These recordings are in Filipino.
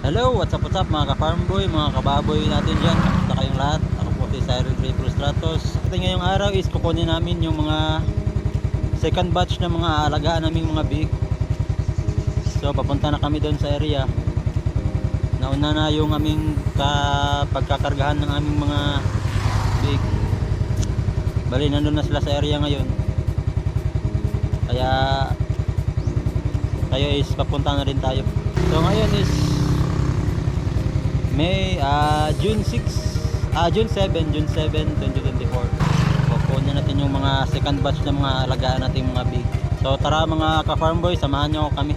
Hello, what's up mga ka-farm boy, mga kababoy natin dyan. Basta kayong lahat. Ako po si Cyril Ray Frustratos. Ito ngayong araw is kukunin namin yung mga second batch ng mga alagaan naming mga big. So papunta na kami doon sa area. Nauna na yung aming pagkakargahan ng aming mga big. Bali, nandun na sila sa area ngayon. Kaya tayo is papunta na rin tayo. So ngayon is June 7, 2024. Kukunin natin yung mga second batch ng mga alagaan natin mga big. So tara mga ka-farm boy, samahan nyo kami.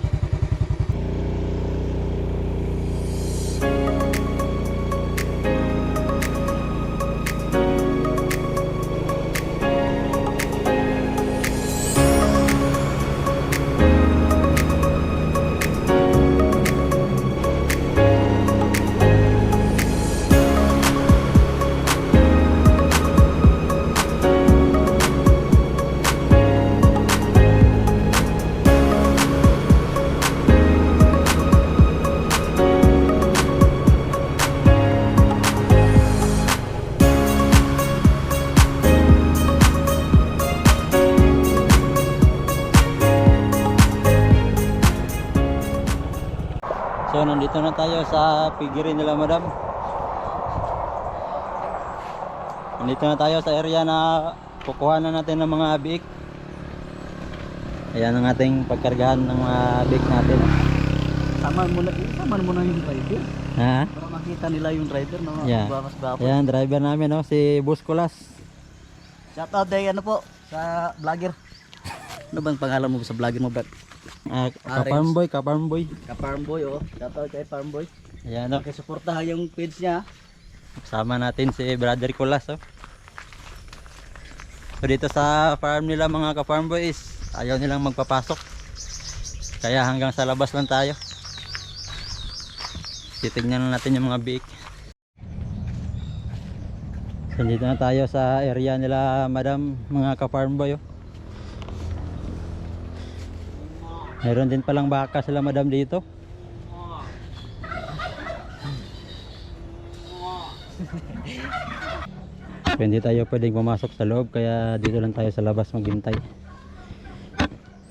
So nandito na tayo sa piggery nila madam. Nandito na tayo sa area na kukuha na natin ng mga biik. Ayan ang ating pagkargahan ng mga biik natin. Sama mo na yung driver. Ha? Para makita nila yung driver no. Yeah. Bawas-bawas. Ayan, driver namin no, si Boss Kulas. Shout out day ano po sa vlogger. Ano bang pangalan mo sa vlogger mo, Brad? Ka-farm boy, ka-farm boy. Ka-farm boy oh. Shout out kay farm boy. Ayan no. Pakisuportahan yung page niya. Kasama natin si Brother Kulas oh. So dito sa farm nila mga ka-farm boys, ayaw nilang magpapasok. Kaya hanggang sa labas lang tayo. Titignan na natin yung mga biik. So dito na tayo sa area nila madam, mga ka-farm boy oh. Mayroon din palang baka sila madam dito. Hindi tayo pwedeng pumasok sa loob, kaya dito lang tayo sa labas maghintay.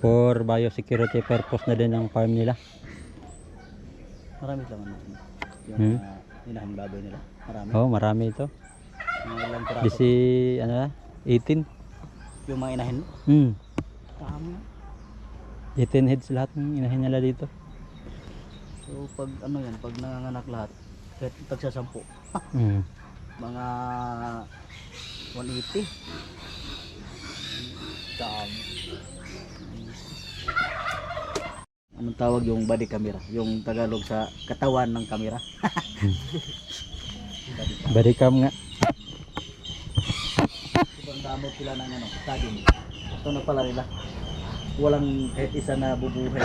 For biosecurity purpose na din ang farm nila. Marami lang natin. Yung inahang baboy nila. Marami. Oh, marami ito. Mga ilang piraso. Bisi ano na? 18. Yung mga inahin. Tama. 18 heads lahat ng inahin nila dito. So pag ano yan, pag nanganganak lahat, kahit tagsasampu. Mga 180. Dami. Anong tawag yung body camera? Yung Tagalog sa katawan ng camera. Body cam nga. Sobrang damot sila ng ano, saging. Ito na pala nila. Walang kahit isa na bubuhay.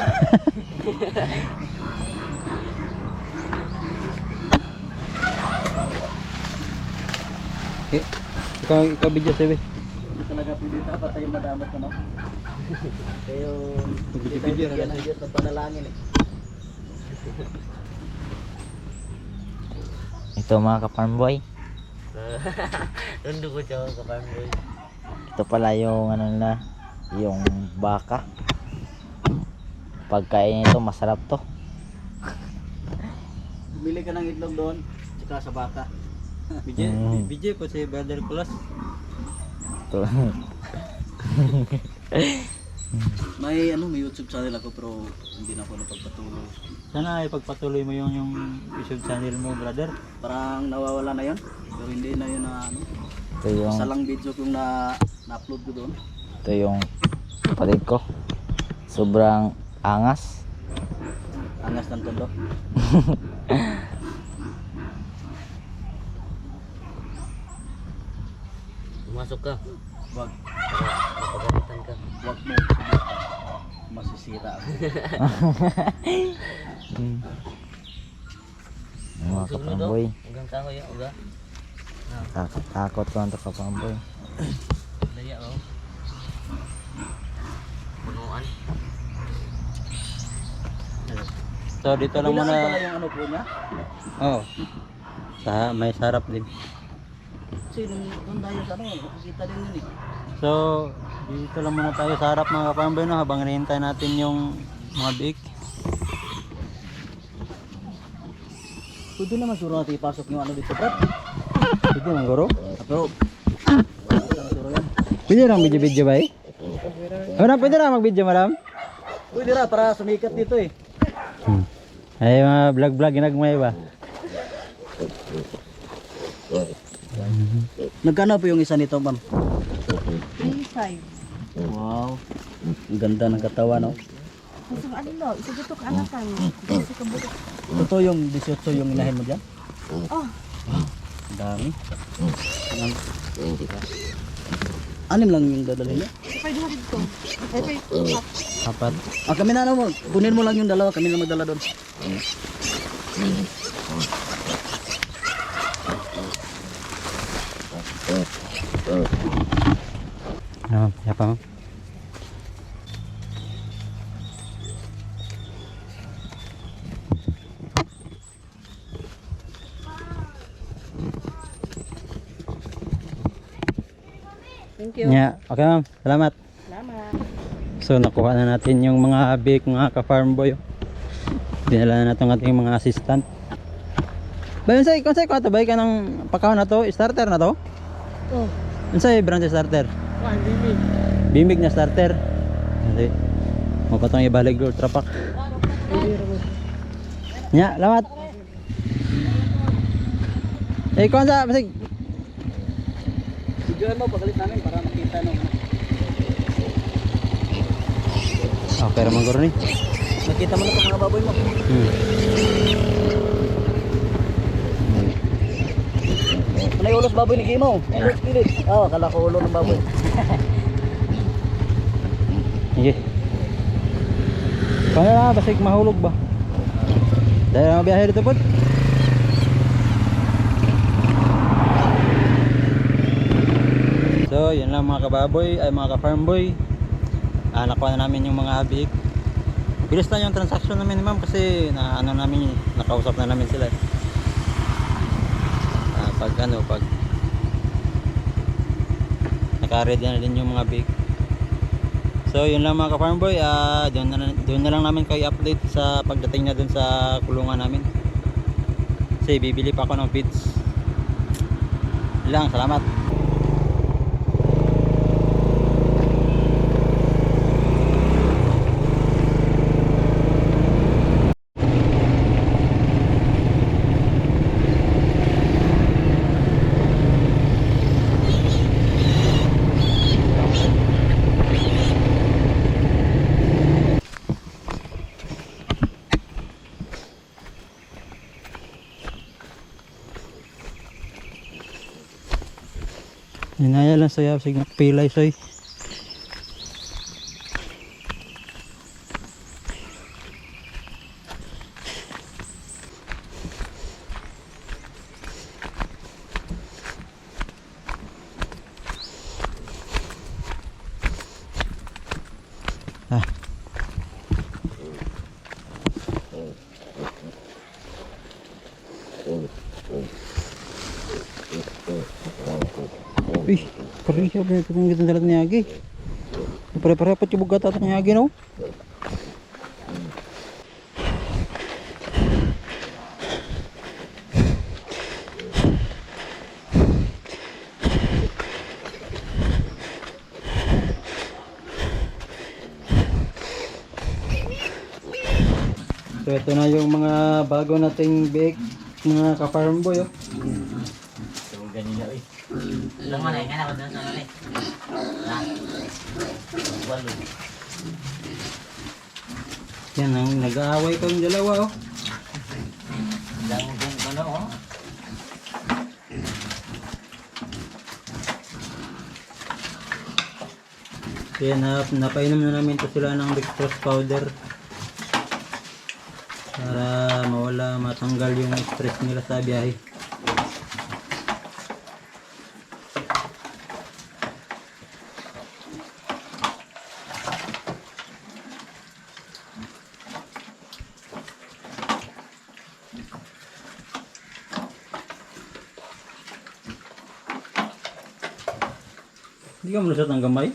Okay. Ikaw video sabi. Hindi talaga pwede dapat tayo madamot ano. Kayo hindi tayo Video bigyan ng Diyos ng panalangin eh. Ito mga ka-farm boy. Tundo ko siya ka-farm boy. Ito pala yung ano na, yung baka. Pagkain nito masarap to. Bumili ka ng itlog doon, tsaka sa baka. Video ko si Brother Kulas. Ito. May ano, may YouTube channel ako pero hindi na ako napagpatuloy. Sana ipagpatuloy mo yung YouTube channel mo, brother. Parang nawawala na 'yon. Pero hindi na 'yon na ano. Ito yung, Isa lang video yung na-upload ko doon. ito yung kapatid ko. Sobrang angas. Angas ng tondo. Pumasok ka, Wag, papagalitan ka. wag mo subukan. Masisira ako. Mga ka-farm boy. Hanggang kahoy, uga. Takot ko ang ka-farm boy. Daya, oh. Punuan. So dito lang Kabilaan pala muna. yung ano po niya. Oh. May sarap din. Kasi nung tayo sa ano, nakikita din yun eh. So dito lang muna tayo sa harap mga ka-farm boy, no, habang hinihintay natin yung mga big. Pwede naman siguro natin ipasok yung ano dito, Brad. Pwede lang guro. Pero, lang siguro yan. Pwede lang video-video ba eh? Madam, pwede lang mag-video madam? Pwede na, para sumikat dito eh. Ay mga vlog-vlog ginagmay ba? Nagkano po yung isa nito, ma'am? 3-5. Wow. Ang ganda ng katawan, no? Kasi ano no, isa dito ka anakan. Kasi kabuto. Totoo yung 18 yung inahin mo dyan? Oh, Ang dami. Anim lang yung dadalhin niya? pwede mo dito. Pwede Apat. Ah, kami na ano mo. Kunin mo lang yung dalawa. Kami na magdala doon. Ano, ya pa ma'am? Thank you. Yeah, okay ma'am. Salamat. Salamat. So nakuha na natin yung mga big mga ka-farm boy. Dinala na natin ang ating mga assistant. Bayon say, konsay ko ato bay ka ng pakaw na to, starter na to? Oh, Unsay brand sa starter? one bibig. Bimig na starter. Hindi. Mo pa tong ibalik do ultra pack. Nya, lamat. Eh konsa basig. Videoan mo pagalit namin para makita no. Okay ra man guro ni. Nakita mo na itong mga baboy mo. Ano yung ulos baboy ni Gimo? Ulos pilit. Oo, kala ko ulo ng baboy. Sige. Kaya na basig mahulog ba? Dahil ang biyahe dito po. So, yun lang mga kababoy, ay mga ka-farm boy. Nakuha na namin yung mga habik. Bilis na yung transaction namin ni ma'am kasi nakausap na namin sila. Pag naka-ready na din yung mga big. So yun lang mga ka-farm boy, doon na lang namin kayo update sa pagdating na doon sa kulungan namin. Kasi bibili pa ako ng feeds. Yun lang, salamat. Inaya lang saya sig pilay soy. Ih, kering siya ba itong gitang dalat niya agi. Pare-pare pa tibog gata niya agi no. So ito na yung mga bago nating bake mga ka-farm boy oh. Laman ay kana ko doon sa mali. Na. Walo. Yan ang nag-aaway kang dalawa oh. Dangdong ko no. Kaya napainom na namin to sila ng dextrose powder para matanggal yung stress nila sa biyahe. Hindi ka malusot ng gamay?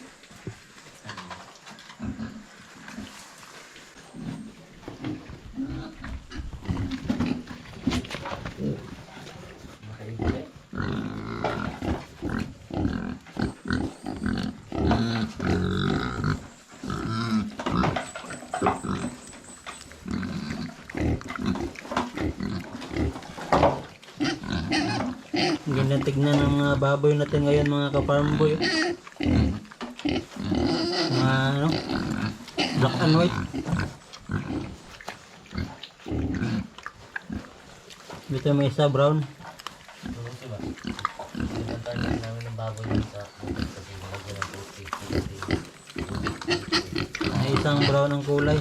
Ang ganda tignan ng mga baboy natin ngayon mga ka-farm boy. Mga ano, black and white. Dito may isa brown. May isang brown ang kulay.